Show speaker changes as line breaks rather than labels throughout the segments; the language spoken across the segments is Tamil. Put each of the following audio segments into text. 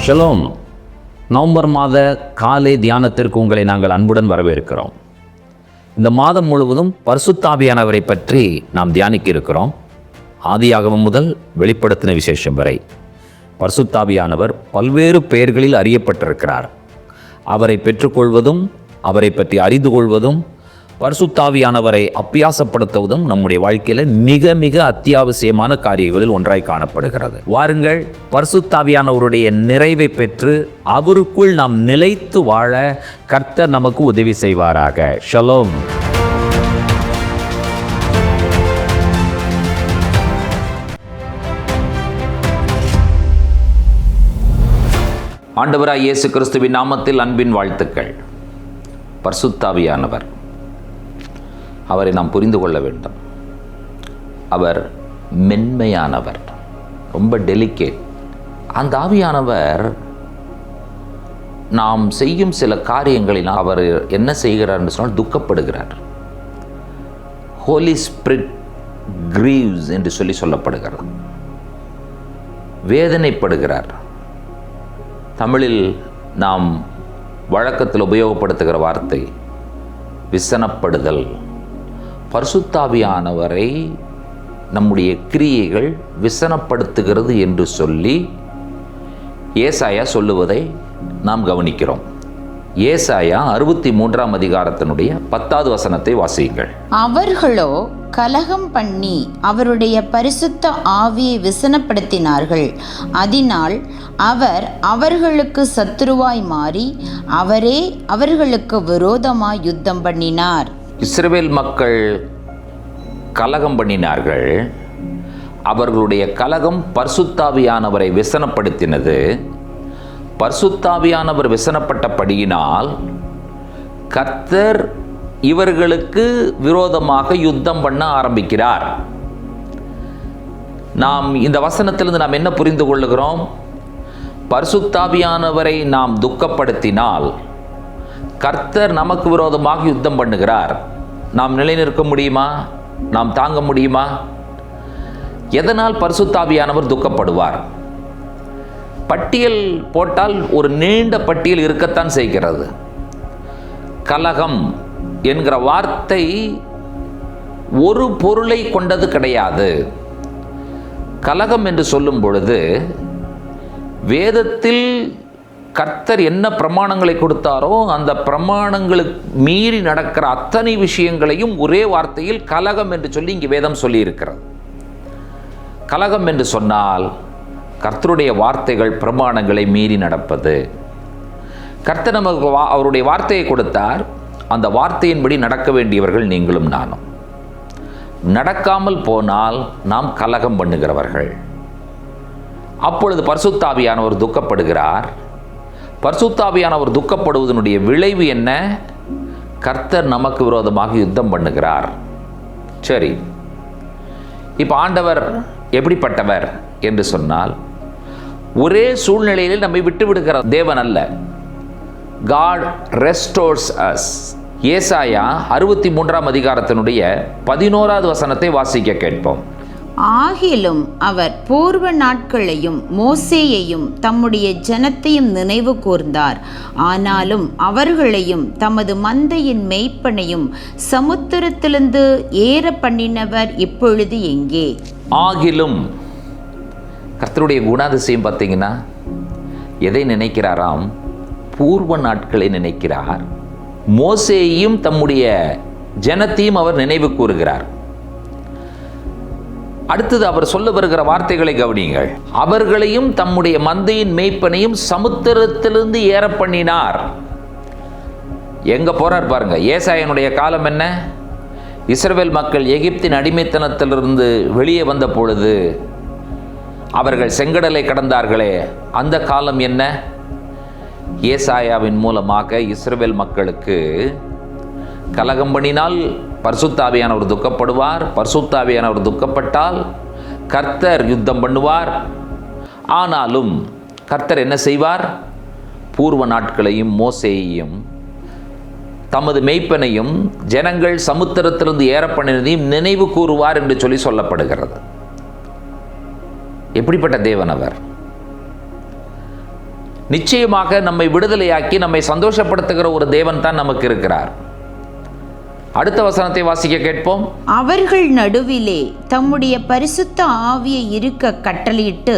ஷலோம். நவம்பர் மாத காலை தியானத்திற்கு உங்களை நாங்கள் அன்புடன் வரவேற்கிறோம். இந்த மாதம் முழுவதும் பரிசுத்த ஆவியானவரை பற்றி நாம் தியானிக்க இருக்கிறோம். ஆதியாகமம் முதல் வெளிப்படுத்தின விசேஷம் வரை பரிசுத்த ஆவியானவர் பல்வேறு பெயர்களில் அறியப்பட்டிருக்கிறார். அவரை பெற்றுக்கொள்வதும் அவரை பற்றி அறிந்து கொள்வதும் பரிசுத்த ஆவியானவரை அபியாசப்படுத்துவதும் நம்முடைய வாழ்க்கையில் மிக மிக அத்தியாவசியமான காரியங்களில் ஒன்றாய் காணப்படுகிறது. வாருங்கள், பரிசுத்த ஆவியானவருடைய நிறைவை பெற்று அவருக்குள் நாம் நிலைத்து வாழ கர்த்தர் நமக்கு உதவி செய்வாராக. ஷலோம். ஆண்டவராய் இயேசு கிறிஸ்துவின் நாமத்தில் அன்பின் வாழ்த்துக்கள். பரிசுத்த ஆவியானவர், அவரை நாம் புரிந்து கொள்ள வேண்டும். அவர் மென்மையானவர், ரொம்ப டெலிகேட். அந்த ஆவியானவர் நாம் செய்யும் சில காரியங்களில் அவர் என்ன செய்கிறார் என்று சொன்னால் துக்கப்படுகிறார். ஹோலி ஸ்பிரிட் கிரீவ்ஸ் என்று சொல்லப்படுகிறது. வேதனைப்படுகிறார். தமிழில் நாம் வழக்கத்தில் உபயோகப்படுத்துகிற வார்த்தை விசனப்படுதல். பரிசுத்த ஆவியானவரை நம்முடைய கிரியைகள் விசனப்படுத்துகிறது என்று சொல்லி ஏசாயா சொல்லுவதை நாம் கவனிக்கிறோம். ஏசாயா 63ஆம் அதிகாரத்தினுடைய 10வது வசனத்தை வாசியுங்கள்.
அவர்களோ கலகம் பண்ணி அவருடைய பரிசுத்த ஆவியை விசனப்படுத்தினார்கள். அதனால் அவர் அவர்களுக்கு சத்துருவாய் மாறி அவரே அவர்களுக்கு விரோதமாய் யுத்தம் பண்ணினார்.
இஸ்ரவேல் மக்கள் கலகம் பண்ணினார்கள். அவர்களுடைய கலகம் பரிசுத்த ஆவியானவரை விசனப்படுத்தினது. பரிசுத்த ஆவியானவர் விசனப்பட்டபடியினால் கர்த்தர் இவர்களுக்கு விரோதமாக யுத்தம் பண்ண ஆரம்பிக்கிறார். நாம் இந்த வசனத்திலிருந்து நாம் என்ன புரிந்து கொள்ளுகிறோம்? பரிசுத்த ஆவியானவரை நாம் துக்கப்படுத்தினால் கர்த்தர் நமக்கு விரோதமாக யுத்தம் பண்ணுகிறார். நாம் நிலைநிற்க முடியுமா? நாம் தாங்க முடியுமா? எதனால் பரிசுத்த ஆவியானவர் துக்கப்படுவார்? பட்டியல் போட்டால் ஒரு நீண்ட பட்டியல் இருக்கத்தான் செய்கிறது. கலகம் என்கிற வார்த்தை ஒரு பொருளை கொண்டது கிடையாது. கலகம் என்று சொல்லும் பொழுது வேதத்தில் கர்த்தர் என்ன பிரமாணங்களை கொடுத்தாரோ அந்த பிரமாணங்களுக்கு மீறி நடக்கிற அத்தனை விஷயங்களையும் ஒரே வார்த்தையில் கலகம் என்று சொல்லி இங்கே வேதம் சொல்லி இருக்கிறது. கலகம் என்று சொன்னால் கர்த்தருடைய வார்த்தைகள் பிரமாணங்களை மீறி நடப்பது. கர்த்தர் நமக்கு அவருடைய வார்த்தையை கொடுத்தார். அந்த வார்த்தையின்படி நடக்க வேண்டியவர்கள் நீங்களும் நானும். நடக்காமல் போனால் நாம் கலகம் பண்ணுகிறவர்கள். அப்பொழுது பரிசுத்த ஆவியானவர் துக்கப்படுகிறார். பரிசுத்த ஆவியானவர் துக்கப்படுவதனுடைய விளைவு என்ன? கர்த்தர் நமக்கு விரோதமாக யுத்தம் பண்ணுகிறார். சரி, இப்போ ஆண்டவர் எப்படிப்பட்டவர் என்று சொன்னால் ஒரே சூழ்நிலையில் நம்மை விட்டு விடுகிற தேவன் அல்ல. God restores us. ஏசாயா 63ஆம் அதிகாரத்தினுடைய 11வது வசனத்தை வாசிக்க கேட்போம்.
ஆகிலும் அவர் பூர்வ நாட்களையும் மோசேயையும் தம்முடைய ஜனத்தையும் நினைவு கூர்ந்தார். ஆனாலும் அவர்களையும் தமது மந்தையின் மேய்ப்பனையும் சமுத்திரத்திலிருந்து ஏற பண்ணினவர் இப்பொழுது எங்கே?
ஆகிலும் கர்த்தருடைய குணாதிசயம் பார்த்தீங்கன்னா எதை நினைக்கிறாராம்? பூர்வ நாட்களை நினைக்கிறார். மோசேயையும் தம்முடைய ஜனத்தையும் அவர் நினைவு கூறுகிறார். அடுத்தது அவர் சொல்ல வருகிற வார்த்தைகளை கவனியுங்கள். அவர்களையும் தம்முடைய மந்தையின் மேய்ப்பனையும் சமுத்திரத்திலிருந்து ஏற பண்ணினார். எங்க போறார் பாருங்க. ஏசாயனுடைய காலம் என்ன? இஸ்ரவேல் மக்கள் எகிப்தின் அடிமைத்தனத்திலிருந்து வெளியே வந்த பொழுது அவர்கள் செங்கடலை கடந்தார்களே, அந்த காலம் என்ன? ஏசாயாவின் மூலமாக இஸ்ரவேல் மக்களுக்கு கலகம் பண்ணினால் பரிசுத்த ஆவியானவர் துக்கப்படுவார். பரிசுத்த ஆவியானவர் துக்கப்பட்டால் கர்த்தர் யுத்தம் பண்ணுவார். ஆனாலும் கர்த்தர் என்ன செய்வார்? பூர்வ நாட்களையும் மோசேயையும் தமது மெய்ப்பனையும் ஜனங்கள் சமுத்திரத்திலிருந்து ஏற பண்ணினதையும் நினைவு கூறுவார் என்று சொல்லப்படுகிறது. எப்படிப்பட்ட தேவன் அவர்? நிச்சயமாக நம்மை விடுதலையாக்கி நம்மை சந்தோஷப்படுத்துகிற ஒரு தேவன் தான் நமக்கு இருக்கிறார். அடுத்த வசனத்தை வாசிக்க கேட்போம்.
அவர்கள் நடுவிலே தம்முடைய பரிசுத்த ஆவியை இருக்க கட்டளையிட்டு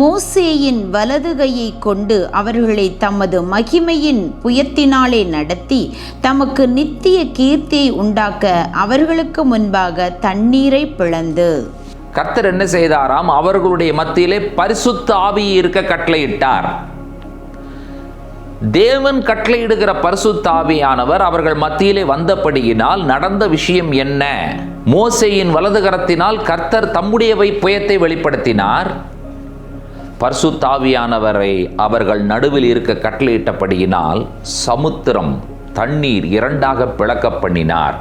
மோசேயின் வலது கையை கொண்டு அவர்களை தமது மகிமையின் புயத்தினாலே நடத்தி தமக்கு நித்திய கீர்த்தியை உண்டாக்க அவர்களுக்கு முன்பாக தண்ணீரை பிளந்து.
கர்த்தர் என்ன செய்தாராம்? அவர்களுடைய மத்தியிலே பரிசுத்த ஆவி இருக்க கட்டளையிட்டார். தேவன் கட்டளையிடுகிற பரிசுத்த ஆவியானவர் அவர்கள் மத்தியிலே வந்தபடியினால் நடந்த விஷயம் என்ன? மோசேயின் வலது கரத்தினால் கர்த்தர் தம்முடைய புயத்தை வெளிப்படுத்தினார். பரிசுத்த ஆவியானவரை அவர்கள் நடுவில் இருக்க கட்டளையிட்டபடியினால் சமுத்திரம் தண்ணீர் இரண்டாக பிளக்க பண்ணினார்.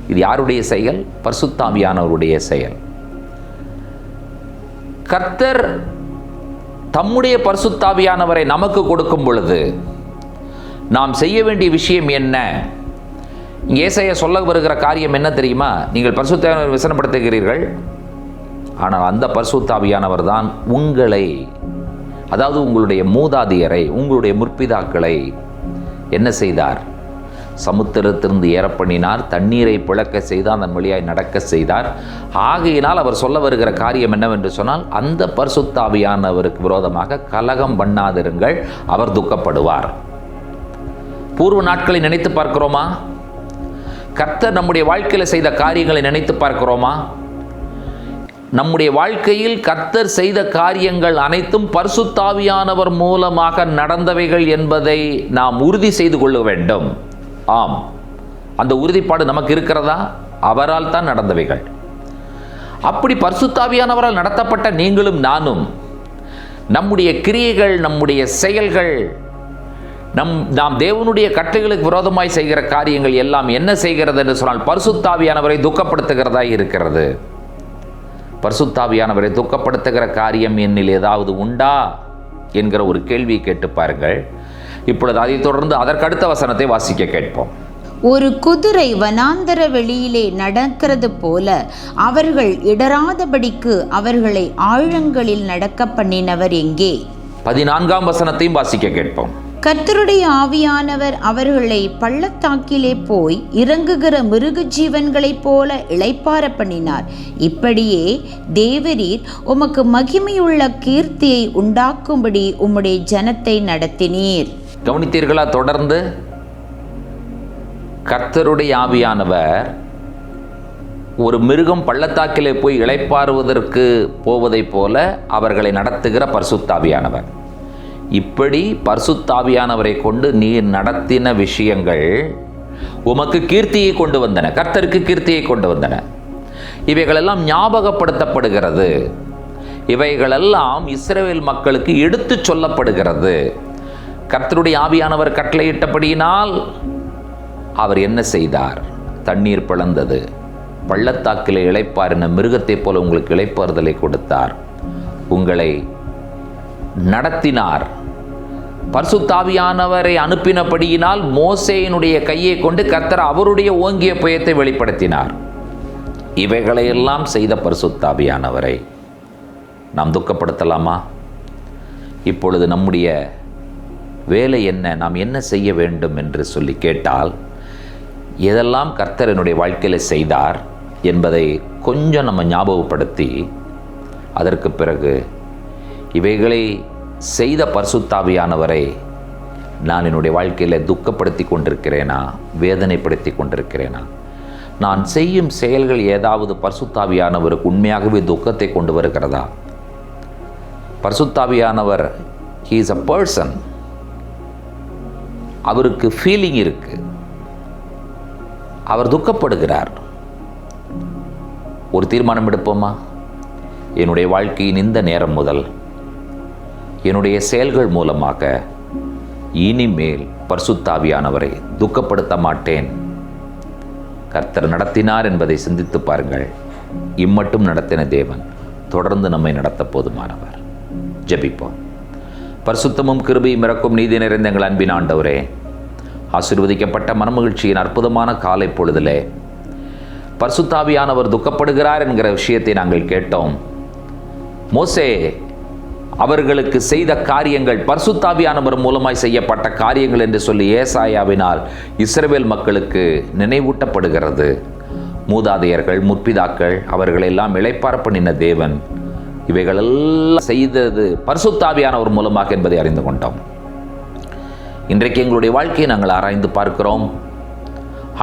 இது யாருடைய செயல்? பரிசுத்த ஆவியானவருடைய செயல். கர்த்தர் தம்முடைய பரிசுத்த ஆவியானவரை நமக்கு கொடுக்கும் பொழுது நாம் செய்ய வேண்டிய விஷயம் என்ன? ஏசாயா சொல்ல வருகிற காரியம் என்ன தெரியுமா? நீங்கள் பரிசுத்த ஆவியானவரை வசனப்படுத்துகிறீர்கள், ஆனால் அந்த பரிசுத்த ஆவியானவர் தான் உங்களை, அதாவது உங்களுடைய மூதாதையரை, உங்களுடைய முற்பிதாக்களை என்ன செய்தார்? சமுத்திரத்திலிருந்து ஏற பண்ணினார், தண்ணீரை பிளக்க செய்தார், அதன் வழியாய் நடக்க செய்தார். ஆகையினால் அவர் சொல்ல வருகிற காரியம் என்னவென்று சொன்னால், அந்த பரிசுத்த ஆவியானவருக்கு விரோதமாக கலகம் பண்ணாதிருங்கள், அவர் துக்கப்படுவார். பூர்வ நாட்களை நினைத்து பார்க்கிறோமா? கர்த்தர் நம்முடைய வாழ்க்கையில் செய்த காரியங்களை நினைத்து பார்க்கிறோமா? நம்முடைய வாழ்க்கையில் கர்த்தர் செய்த காரியங்கள் அனைத்தும் பரிசுத்த ஆவியானவர் மூலமாக நடந்தவைகள் என்பதை நாம் உறுதி செய்து கொள்ள வேண்டும். ஆம், அந்த உறுதிப்பாடு நமக்கு இருக்கிறதா? அவரால் தான் நடந்தவைகள். அப்படி பரிசுத்த ஆவியானவரால் நடத்தப்பட்ட நீங்களும் நானும் நம்முடைய கிரியைகள், நம்முடைய செயல்கள், நாம் தேவனுடைய கட்டளைகளுக்கு விரோதமாய் செய்கிற காரியங்கள் எல்லாம் என்ன செய்கிறது என்று சொன்னால் பரிசுத்த ஆவியானவரை துக்கப்படுத்துகிறதா இருக்கிறது. பரிசுத்த ஆவியானவரை துக்கப்படுத்துகிற காரியம் என்னில் ஏதாவது உண்டா என்கிற ஒரு கேள்வியை கேட்டு பாருங்கள். இப்பொழுது அதை தொடர்ந்து அதற்கடுத்த வசனத்தை வாசிக்க கேட்போம்.
ஒரு குதிரை வனாந்தர வெளியிலே நடக்கிறது போல அவர்கள் இடராதபடிக்கு அவர்களை ஆழங்களில் நடக்க பண்ணினவர் எங்கே?
14ஆம் வசனத்தையும் வாசிக்க கேட்போம்.
கர்த்தருடைய ஆவியானவர் அவர்களை பள்ளத்தாக்கிலே போய் இறங்குகிற மிருக ஜீவன்களைப் போல இளைப்பார பண்ணினார். இப்படியே தேவரீர் உமக்கு மகிமையுள்ள கீர்த்தியை உண்டாக்கும்படி உம்முடைய ஜனத்தை நடத்தினீர்.
கவனித்தீர்களா? தொடர்ந்து கர்த்தருடைய ஆவியானவர் ஒரு மிருகம் பள்ளத்தாக்கிலே போய் இளைப்பாறுவதற்கு போவதைப் போல அவர்களை நடத்துகிற பரிசுத்த ஆவியானவர். இப்படி பரிசுத்த ஆவியானவரை கொண்டு நீர் நடத்தின விஷயங்கள் உமக்கு கீர்த்தியை கொண்டு வந்தன, கர்த்தருக்கு கீர்த்தியை கொண்டு வந்தன. இவைகளெல்லாம் ஞாபகப்படுத்தப்படுகிறது. இவைகளெல்லாம் இஸ்ரவேல் மக்களுக்கு எடுத்து சொல்லப்படுகிறது. கர்த்தருடைய ஆவியானவர் கட்டளையிட்டபடியினால் அவர் என்ன செய்தார்? தண்ணீர் பிளந்தது, பள்ளத்தாக்கிலே இளைப்பாறின மிருகத்தைப் போல உங்களுக்கு இளைப்பாறுதலை கொடுத்தார், உங்களை நடத்தினார். பரிசுத்த ஆவியானவரை அனுப்பினபடியினால் மோசேயினுடைய கையை கொண்டு கர்த்தர் அவருடைய ஓங்கிய புயத்தை வெளிப்படுத்தினார். இவைகளையெல்லாம் செய்த பரிசுத்த ஆவியானவரை நாம் துக்கப்படுத்தலாமா? இப்பொழுது நம்முடைய வேலை என்ன, நாம் என்ன செய்ய வேண்டும் என்று சொல்லி கேட்டால், எதெல்லாம் கர்த்தர் என்னுடைய வாழ்க்கையில் செய்தார் என்பதை கொஞ்சம் நம்ம ஞாபகப்படுத்தி, அதற்கு பிறகு இவைகளை செய்த பரிசுத்த ஆவியானவரை நான் என்னுடைய வாழ்க்கையில் துக்கப்படுத்தி கொண்டிருக்கிறேனா, வேதனைப்படுத்தி கொண்டிருக்கிறேனா? நான் செய்யும் செயல்கள் ஏதாவது பரிசுத்த ஆவியானவருக்கு உண்மையாகவே துக்கத்தை கொண்டு வருகிறதா? பரிசுத்த ஆவியானவர் he is a person, அவருக்கு ஃபீலிங் இருக்கு, அவர் துக்கப்படுகிறார். ஒரு தீர்மானம் எடுப்போமா? என்னுடைய வாழ்க்கையின் இந்த நேரம் முதல் என்னுடைய செயல்கள் மூலமாக இனிமேல் பரிசுத்த ஆவியானவரை துக்கப்படுத்த மாட்டேன். கர்த்தர் நடத்தினார் என்பதை சிந்தித்து பாருங்கள். இம்மட்டும் நடத்தின தேவன் தொடர்ந்து நம்மை நடத்த போதுமானவர். ஜெபிப்போம். பரிசுத்தமும் கிருபையும் இரக்கும் நீதி நிறைந்த எங்கள் அன்பின் ஆண்டவரே, ஆசீர்வதிக்கப்பட்ட மனமகிழ்ச்சியின் அற்புதமான காலை பொழுதிலே பரிசுத்த ஆவியானவர் துக்கப்படுகிறார் என்கிற விஷயத்தை நாங்கள் கேட்டோம். மோசே அவர்களுக்கு செய்த காரியங்கள் பரிசுத்தாவியானவர் மூலமாய் செய்யப்பட்ட காரியங்கள் என்று சொல்லி ஏசாயாவினால் இஸ்ரவேல் மக்களுக்கு நினைவூட்டப்படுகிறது. மூதாதையர்கள், முற்பிதாக்கள் அவர்களெல்லாம் இளைப்பாற பண்ணின தேவன் இவைகளெல்லாம் செய்தது பரிசுத்தாவியானவர் மூலமாக என்பதை அறிந்து கொண்டோம். இன்றைக்கு எங்களுடைய வாழ்க்கையை நாங்கள் ஆராய்ந்து பார்க்கிறோம்.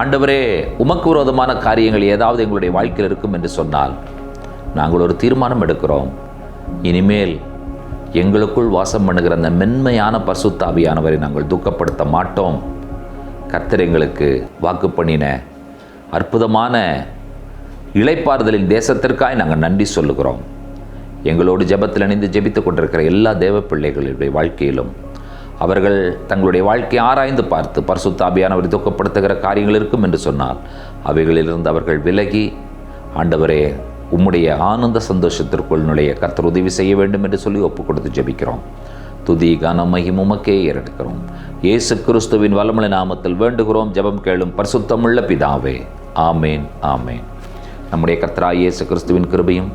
ஆண்டவரே, உமக்கு விரோதமான காரியங்கள் ஏதாவது எங்களுடைய வாழ்க்கையில் இருக்கும் என்று சொன்னால் நாங்கள் ஒரு தீர்மானம் எடுக்கிறோம். இனிமேல் எங்களுக்குள் வாசம் பண்ணுகிற அந்த மென்மையான பரிசுத்தாவியானவரை நாங்கள் துக்கப்படுத்த மாட்டோம். கர்த்தர் எங்களுக்கு வாக்கு பண்ணின அற்புதமான இளைப்பாறுதலின் தேசத்திற்காய் நாங்கள் நன்றி சொல்லுகிறோம். எங்களோடு ஜெபத்தில் இணைந்து ஜெபித்து கொண்டிருக்கிற எல்லா தேவ பிள்ளைகளுடைய வாழ்க்கையிலும் அவர்கள் தங்களுடைய வாழ்க்கையை ஆராய்ந்து பார்த்து பரிசுத்தாவியானவரை துக்கப்படுத்துகிற காரியங்கள் இருக்கும் என்று சொன்னால் அவைகளிலிருந்து அவர்கள் விலகி, ஆண்டவரே உம்முடைய ஆனந்த சந்தோஷத்திற்குள் நுழைய கர்த்தர் உதவி செய்ய வேண்டும் என்று சொல்லி ஒப்புக் கொடுத்து ஜெபிக்கிறோம். துதி கன மகிமை உமக்கே ஏறெடுக்கிறோம். இயேசு கிறிஸ்துவின் வல்லமுள்ள நாமத்தில் வேண்டுகிறோம், ஜெபம் கேளும் பரிசுத்தமுள்ள பிதாவே. ஆமேன், ஆமேன். நம்முடைய கர்த்தராகிய இயேசு கிறிஸ்துவின் கிருபையும்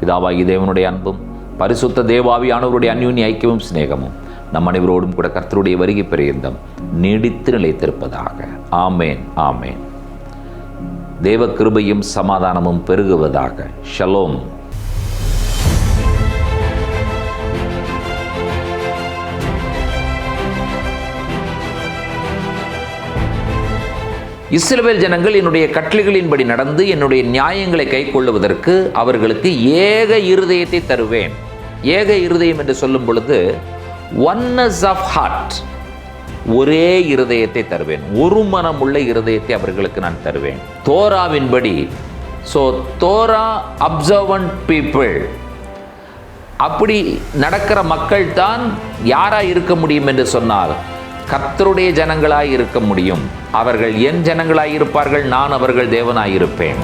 பிதாவாகிய தேவனுடைய அன்பும் பரிசுத்த தேவாவியானவருடைய அந்யோன்ய ஐக்கியமும் சிநேகமும் நம் அனைவரோடும் கூட கர்த்தருடைய வருகை பரியந்தம் நீடித்து நிலைத்திருப்பதாக. ஆமேன், ஆமேன். தேவ கிருபையும் சமாதானமும் பெருகுவதாக. ஷலோம். இஸ்ரவேல் ஜனங்கள் என்னுடைய கட்டளைகளின்படி நடந்து என்னுடைய நியாயங்களை கைக்கொள்ளுவதற்கு அவர்களுக்கு ஏக இருதயத்தை தருவேன். ஏக இருதயம் என்று சொல்லும் பொழுது ஒன்னஸ் ஆஃப் ஹார்ட், ஒரே இருதயத்தை தருவேன். ஒரு மனமுள்ள இருதயத்தை அவர்களுக்கு நான் தருவேன். தோராவின்படி, ஸோ தோரா அப்சர்வன்ட் பீப்புள், அப்படி நடக்கிற மக்கள் தான் யாராக இருக்க முடியும் என்று சொன்னால் கர்த்தருடைய ஜனங்களாய் இருக்க முடியும். அவர்கள் என் ஜனங்களாய் இருப்பார்கள், நான் அவர்கள் தேவனாய் இருப்பேன்.